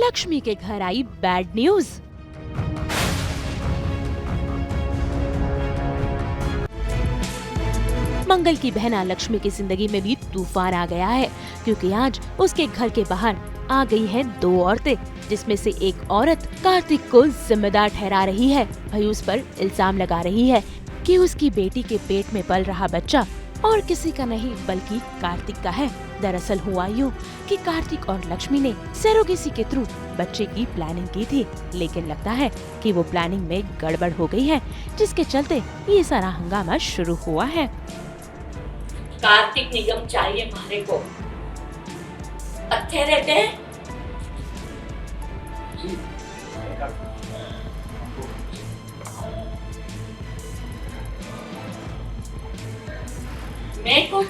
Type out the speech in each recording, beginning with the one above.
लक्ष्मी के घर आई bad news. मंगल की बहना लक्ष्मी की जिंदगी में भी तूफान आ गया है, क्योंकि आज उसके घर के बाहर आ गई हैं दो औरतें, जिसमें से एक औरत कार्तिक को जिम्मेदार ठहरा रही है। भाई उस पर इल्जाम लगा रही है कि उसकी बेटी के पेट में पल रहा बच्चा और किसी का नहीं बल्कि कार्तिक का है। दरअसल हुआ यूँ कि कार्तिक और लक्ष्मी ने सरोगेसी के थ्रू बच्चे की प्लानिंग की थी, लेकिन लगता है कि वो प्लानिंग में गड़बड़ हो गई है, जिसके चलते ये सारा हंगामा शुरू हुआ है। कार्तिक निगम चाहिए हमारे को, अच्छे रहते हैं। मैं को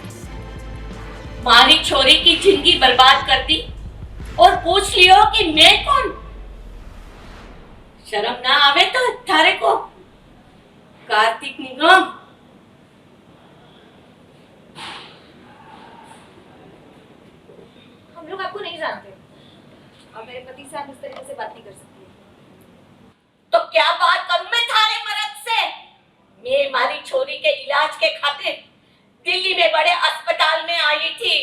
मारी छोरी की जिंदगी बर्बाद कर दी और पूछ लियो कि मैं कौन। शर्म ना आवे तो थारे को, कार्तिक निगम। हम लोग आपको नहीं जानते और मेरे पति से आप इस तरीके से बात नहीं कर सकती। तो क्या बात करूं मैं थारे मर्द से? मैं मारी छोरी के इलाज के खातिर दिल्ली में बड़े अस्पताल में आई थी।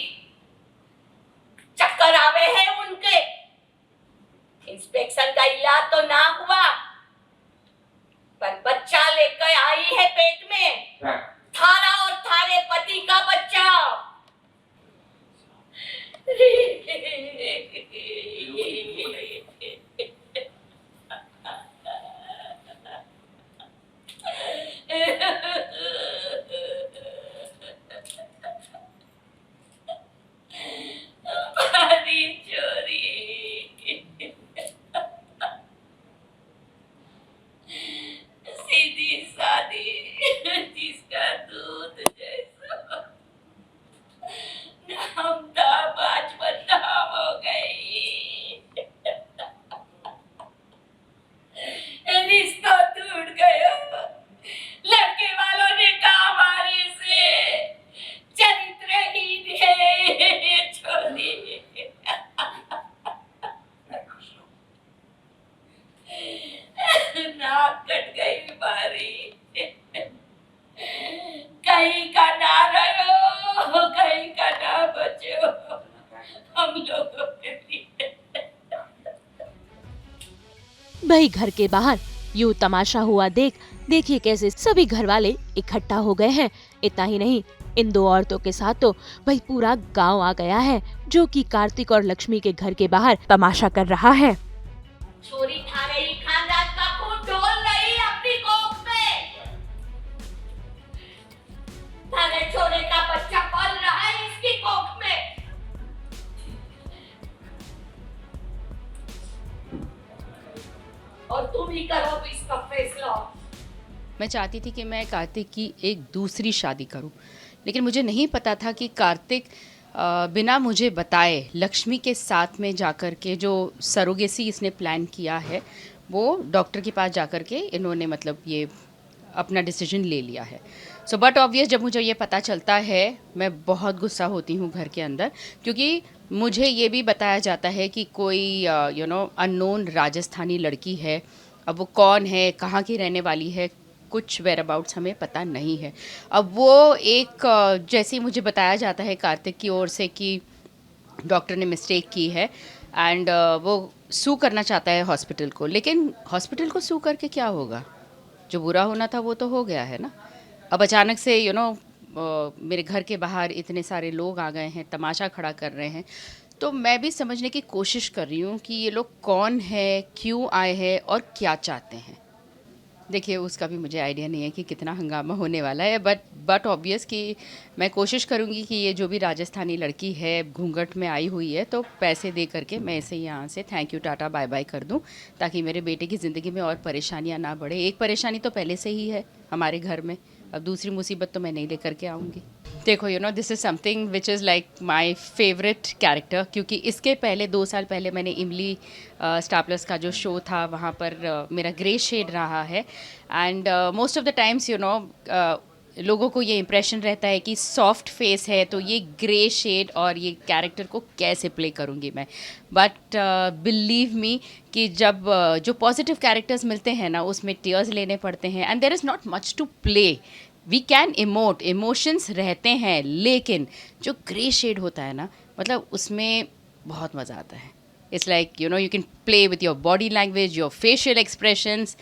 चक्कर आवे हैं उनके, इंस्पेक्शन का इलाज तो ना हुआ, पर बच्चा लेकर आई है पेट में, थारा और थारे पति का बच्चा। मारी छोरी, सीधी सादी, जिसका दूध जैसा नाम था, आज बदनाम हो गई। रिश्ता टूट गया, लड़के वालों ने कहा हमारे से चरित्रहीन है ये छोरी। नाक कट गई हमारी, कहीं का ना रहो, कहीं का ना बचो हम लोगों के लिए। भाई घर के बाहर यूँ तमाशा हुआ देखिए कैसे सभी घर वाले इकट्ठा हो गए हैं। इतना ही नहीं, इन दो औरतों के साथ तो भाई पूरा गांव आ गया है, जो कि कार्तिक और लक्ष्मी के घर के बाहर तमाशा कर रहा है। छोरी खा रही, खानदान का खून डोल रही अपनी कोख में। थाने छोरे का बच्चा पल रहा है इसकी कोख में। और तुम ही करो इसका फैसला। मैं चाहती थी कि मैं कार्तिक की एक दूसरी शादी करूं, लेकिन मुझे नहीं पता था कि कार्तिक बिना मुझे बताए लक्ष्मी के साथ में जाकर के जो सरोगेसी इसने प्लान किया है, वो डॉक्टर के पास जाकर के इन्होंने मतलब ये अपना डिसीजन ले लिया है। सो बट ऑब्वियस जब मुझे ये पता चलता है, मैं बहुत गुस्सा होती हूँ घर के अंदर, क्योंकि मुझे ये भी बताया जाता है कि कोई अननोन राजस्थानी लड़की है। अब वो कौन है, कहाँ की रहने वाली है, कुछ वेयर अबाउट्स हमें पता नहीं है। अब वो एक जैसे ही मुझे बताया जाता है कार्तिक की ओर से कि डॉक्टर ने मिस्टेक की है एंड वो सू करना चाहता है हॉस्पिटल को, लेकिन हॉस्पिटल को सू करके क्या होगा? जो बुरा होना था वो तो हो गया है ना। अब अचानक से मेरे घर के बाहर इतने सारे लोग आ गए हैं, तमाशा खड़ा कर रहे हैं, तो मैं भी समझने की कोशिश कर रही हूँ कि ये लोग कौन है, क्यों आए हैं और क्या चाहते हैं। देखिए उसका भी मुझे आइडिया नहीं है कि कितना हंगामा होने वाला है, बट ऑब्वियस कि मैं कोशिश करूँगी कि ये जो भी राजस्थानी लड़की है घूंघट में आई हुई है, तो पैसे दे करके मैं इसे यहाँ से thank you tata bye bye कर दूँ, ताकि मेरे बेटे की ज़िंदगी में और परेशानियाँ ना बढ़े। एक परेशानी तो पहले से ही है हमारे घर में, अब दूसरी मुसीबत तो मैं नहीं लेकर के आऊँगी। देखो this is something which is like my favourite character, क्योंकि इसके पहले 2 साल पहले मैंने इमली स्टार प्लस का जो शो था वहाँ पर मेरा ग्रे शेड रहा है। And most of the times लोगों को ये इम्प्रेशन रहता है कि सॉफ्ट फेस है तो ये ग्रे शेड और ये कैरेक्टर को कैसे प्ले करूँगी मैं। बट बिलीव मी कि जब जो पॉजिटिव कैरेक्टर्स मिलते हैं ना उसमें टीयर्स लेने पड़ते हैं and there is not much to play. We can emote, emotions रहते हैं, लेकिन जो ग्रे शेड होता है ना मतलब उसमें बहुत मज़ा आता है। It's like, you can play with your body language, your facial expressions,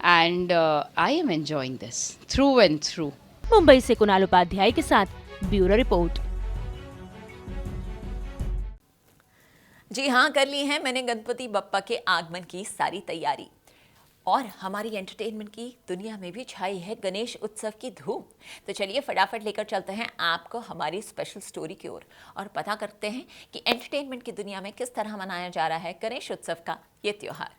and I am enjoying this through and through. Mumbai से कुणाल उपाध्याय के साथ ब्यूरो रिपोर्ट। जी हाँ, कर ली है मैंने गणपति बप्पा के आगमन की सारी तैयारी और हमारी एंटरटेनमेंट की दुनिया में भी छाई है गणेश उत्सव की धूम। तो चलिए फटाफट लेकर चलते हैं आपको हमारी स्पेशल स्टोरी की ओर और पता करते हैं कि एंटरटेनमेंट की दुनिया में किस तरह मनाया जा रहा है गणेश उत्सव का ये त्योहार।